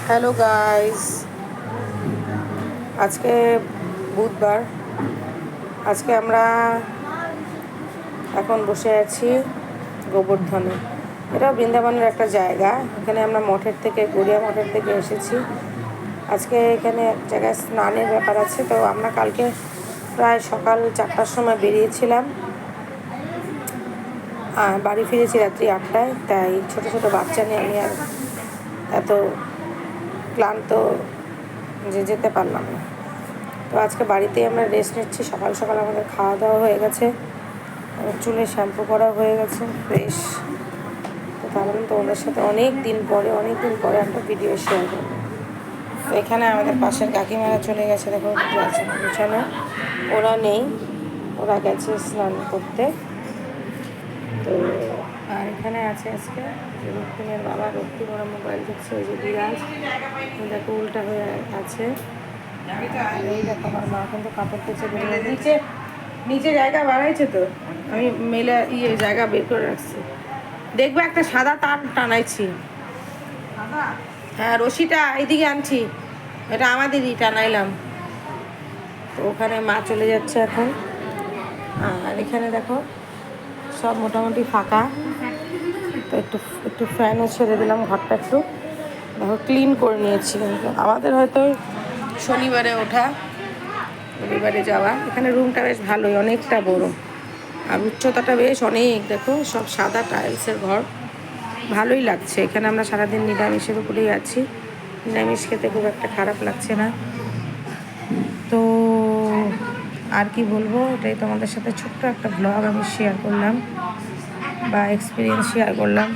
Hello guys, আজকে বুধবার। আজকে আমরা এখন বসে আছি গোবর্ধনে। এটাও বৃন্দাবনের একটা জায়গা। এখানে আমরা মঠের থেকে, গড়িয়া মঠের থেকে এসেছি। আজকে এখানে এক জায়গায় স্নানের ব্যাপার আছে, তো আমরা কালকে প্রায় সকাল 4টার সময় বেরিয়েছিলাম, বাড়ি ফিরেছি রাত্রি 8টায়। তাই ছোট ছোট বাচ্চা নিয়ে আমি আর এত ক্লান্ত যে যেতে পারলাম না। তো আজকে বাড়িতেই আমরা রেস্ট নিচ্ছি। সকাল সকাল আমাদের খাওয়া দাওয়া হয়ে গেছে, চুলে শ্যাম্পু করা হয়ে গেছে, ফ্রেশ। তো ভাবলাম তোমাদের সাথে অনেক দিন পরে একটা ভিডিও শেয়ার করব। তো এখানে আমাদের পাশের কাকিমারা চলে গেছে, দেখো আছে বিছানা। ওরা নেই, ওরা গেছে স্নান করতে। তো আর এখানে আছে আজকে রক্তিমের বাবা। রক্তিম ওরা মোবাইল দেখছে। ওই যে বিরাজ দেখো উল্টা হয়ে আছে। এই দেখো আমার মা কিন্তু কাপড় কেচে বেরিয়ে নিচে জায়গা বাড়াইছে। তো আমি মেলে জায়গা বের করে রাখছি। দেখবে একটা সাদা তার টানাইছি। হ্যাঁ, রশিটা এইদিকে আনছি, এটা আমাদেরই টানাইলাম। তো ওখানে মা চলে যাচ্ছে এখন। আর এখানে দেখো সব মোটামুটি ফাঁকা। তো একটু ফ্যানও ছেড়ে দিলাম, ঘরটা একটু দেখো ক্লিন করে নিয়েছি। আমাদের হয়তো শনিবারে ওঠা, রবিবারে যাওয়া। এখানে রুমটা বেশ ভালোই, অনেকটা বড়, আর উচ্চতাটা বেশ অনেক। দেখো সব সাদা টাইলসের ঘর, ভালোই লাগছে। এখানে আমরা সারাদিন নিরামিষের উপরেই আছি। নিরামিষ খেতে খুব একটা খারাপ লাগছে না। তো আর কি বলবো, এটাই তোমাদের সাথে ছোট্ট একটা ব্লগ আমি শেয়ার করলাম, বা এক্সপিরিয়েন্স শেয়ার করলাম।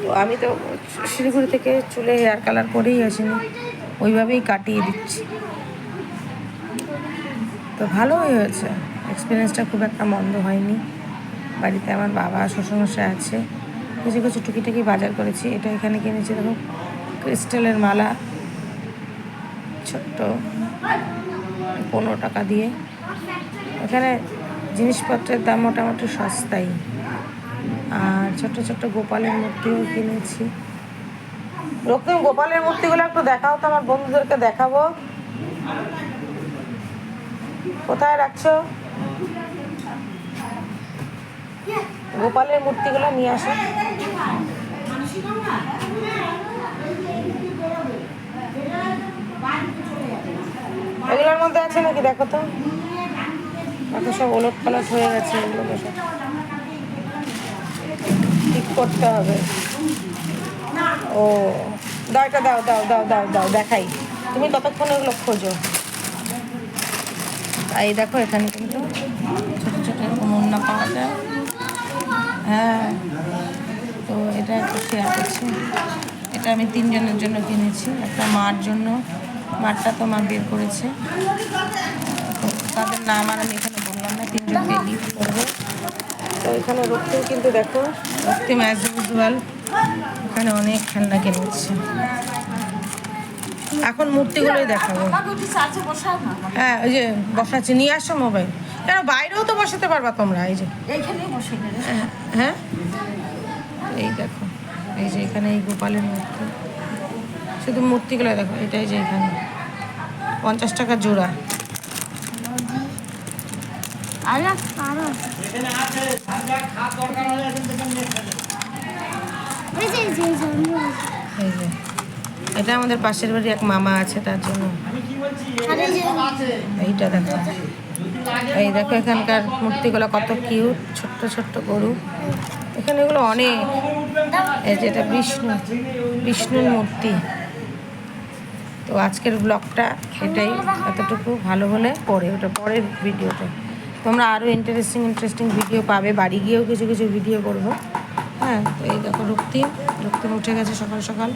তো আমি তো শিলিগুড়ি থেকে চুলে হেয়ার কালার করেই আসিনি, ওইভাবেই কাটিয়ে দিচ্ছি। তো ভালোই হয়েছে, এক্সপিরিয়েন্সটা খুব একটা মন্দ হয়নি। বাড়িতে আমার বাবা শ্বশুরমশাই আছে, কিছু কিছু টুকিটাকি বাজার করেছি। এটা এখানে কিনেছি দেখো, ক্রিস্টালের মালা, ছোট্ট 15 টাকা দিয়ে। এখানে জিনিসপত্রের দাম মোটামুটি সস্তাই। আর ছোট্ট ছোট্ট গোপালের মূর্তিও কিনেছি। রক্তিম, গোপালের মূর্তিগুলো একটু দেখাও তো, আমার বন্ধুদেরকে দেখাবো। কোথায় রাখছো? গোপালের মূর্তিগুলো নিয়ে আসো। এগুলোর মধ্যে আছে নাকি দেখো তো। এত সব ওলট পালট হয়ে গেছে, এগুলো সব ঠিক করতে হবে। ও দাও, এটা দাও দাও দাও দাও দাও, দেখাই। তুমি ততক্ষণ এগুলো খোঁজো। এই দেখো এখানে কিন্তু ছোটো ছোটো এরকম ওড়না পাওয়া যায়। হ্যাঁ, তো এটা একটু শেয়ার করছি। এটা আমি 3 জনের জন্য কিনেছি। একটা মার জন্য, মারটা তো মা বের করেছে, তো তাদের নাম আর আমি এখানে বললাম না, 3 জনকে গিফট করবো। তো এখানে রক্তিম কিন্তু দেখো, রক্তিম অ্যাজ ইউজুয়াল এখানে অনেক খেলনা কিনেছে। এখন মূর্তিগুলোই দেখাবো। হ্যাঁ, ওই যে বসাচ্ছি, নিয়ে আসো মোবাইল। কেন, বাইরেও তো বসাতে পারবা তোমরা। এই যে হ্যাঁ, এই দেখো, এই যে এখানে এই গোপালের মূর্তি, শুধু মূর্তিগুলো দেখো। এটাই যে এখানে 50 টাকা জোড়া। এই যে এটা আমাদের পাশের বাড়ি এক মামা আছে, তার জন্য। এইটা দেখো, এই দেখো এখানকার মূর্তিগুলো কত কিউট, ছোট্ট ছোট্ট গরু। এখানে এগুলো অনেক। এই যে এটা বিষ্ণুর মূর্তি। তো আজকের ব্লগটা এটাই, এতটুকু। ভালো হলে ওটা পরের ভিডিওতে তোমরা আরও ইন্টারেস্টিং ভিডিও পাবে। বাড়ি গিয়েও কিছু কিছু ভিডিও করব। হ্যাঁ, তো এই দেখো রক্তিম উঠে গেছে সকাল সকাল।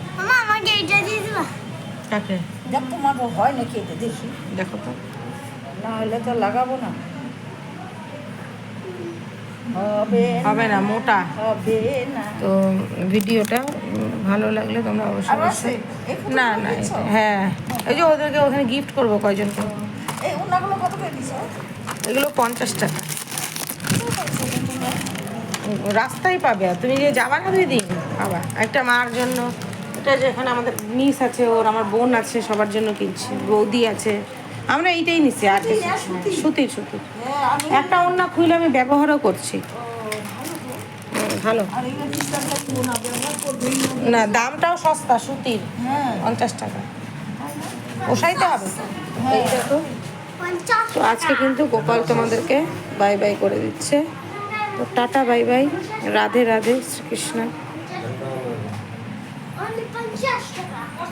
কাকে হয় নাকি এটা দেখি, দেখো তো, না হলে তো লাগাবো না, হবে না, মোটা হবে না। তো ভিডিওটা ভালো লাগলে তোমরা অবশ্যই না না হ্যাঁ, এই যে ওদেরকে ওখানে গিফট করবো কয়জনকে। এগুলো 50 টাকা, রাস্তায় পাবে। আর তুমি যে যাবা না 2 দিন, আবার একটা মার জন্য এটা যে এখানে আমাদের নিস আছে, ওর আমার বোন আছে, সবার জন্য কিনছি, বৌদি আছে, আমরা এইটাই নিচ্ছি। আর কিছু না। সুতির সুতির একটা ওড়না খুলে আমি ব্যবহারও করছি। ভালো না, দামটাও সস্তা, সুতির 50 টাকা, পোষাইতে হবে। এই দেখো, তো আজকে কিন্তু গোপাল তোমাদেরকে বাই বাই করে দিচ্ছে। তো tata, bye bye, Radhe Radhe, Shrikrishna.